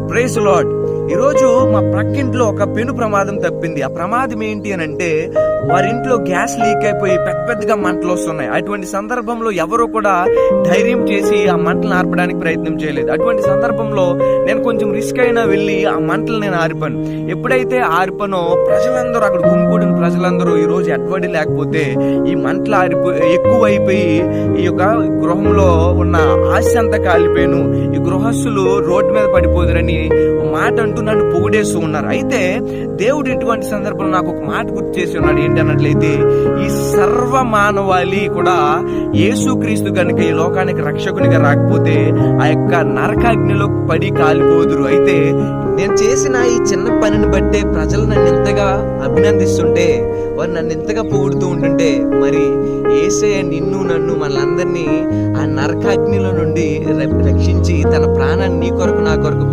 Praise lord. ఈరోజు మా ప్రక్కింట్లో ఒక పెను ప్రమాదం తప్పింది. ఆ ప్రమాదం ఏంటి అని అంటే, వారింట్లో గ్యాస్ లీక్ అయిపోయి పెద్దగా మంటలు వస్తున్నాయి. అటువంటి సందర్భంలో ఎవరు కూడా ధైర్యం చేసి ఆ మంటలను ఆర్పడానికి ప్రయత్నం చేయలేదు. అటువంటి సందర్భంలో నేను కొంచెం రిస్క్ అయినా వెళ్ళి ఆ మంటలు నేను ఆర్పాను. ఎప్పుడైతే ఆర్పానో ప్రజలందరూ, అక్కడ గుమిగూడిన ప్రజలందరూ ఈ రోజు ఎడవడి లేకపోతే ఈ మంటలు ఎక్కువైపోయి ఈ యొక్క గృహంలో ఉన్న ఆశ అంతా కాలిపోయాను, ఈ గృహస్థులు రోడ్డు మీద పడిపోదురని మాట అంటూ నన్ను పొగిడేస్తూ ఉన్నారు. అయితే దేవుడు ఇటువంటి సందర్భంలో నాకు ఒక మాట గుర్తు చేసి ఉన్నాడు. ఏంటన్నట్లయితే, ఈ సర్వ మానవాళి కూడా యేసుక్రీస్తు కనుక ఈ లోకానికి రక్షకునిగా రాకపోతే ఆ యొక్క నరకాగ్నిలో పడి కాలిపోదురు. అయితే నేను చేసిన ఈ చిన్న పనిని బట్టే ప్రజలు నన్ను ఇంతగా అభినందిస్తుంటే, వారు నన్ను ఇంతగా పొగుడుతూ ఉంటుంటే, మరి యేసయ్య నిన్ను నన్ను మనలందరినీ ఆ నరకాగ్నిలో నుండి రక్షించి తన ప్రాణాన్ని నీ కొరకు నా కొరకు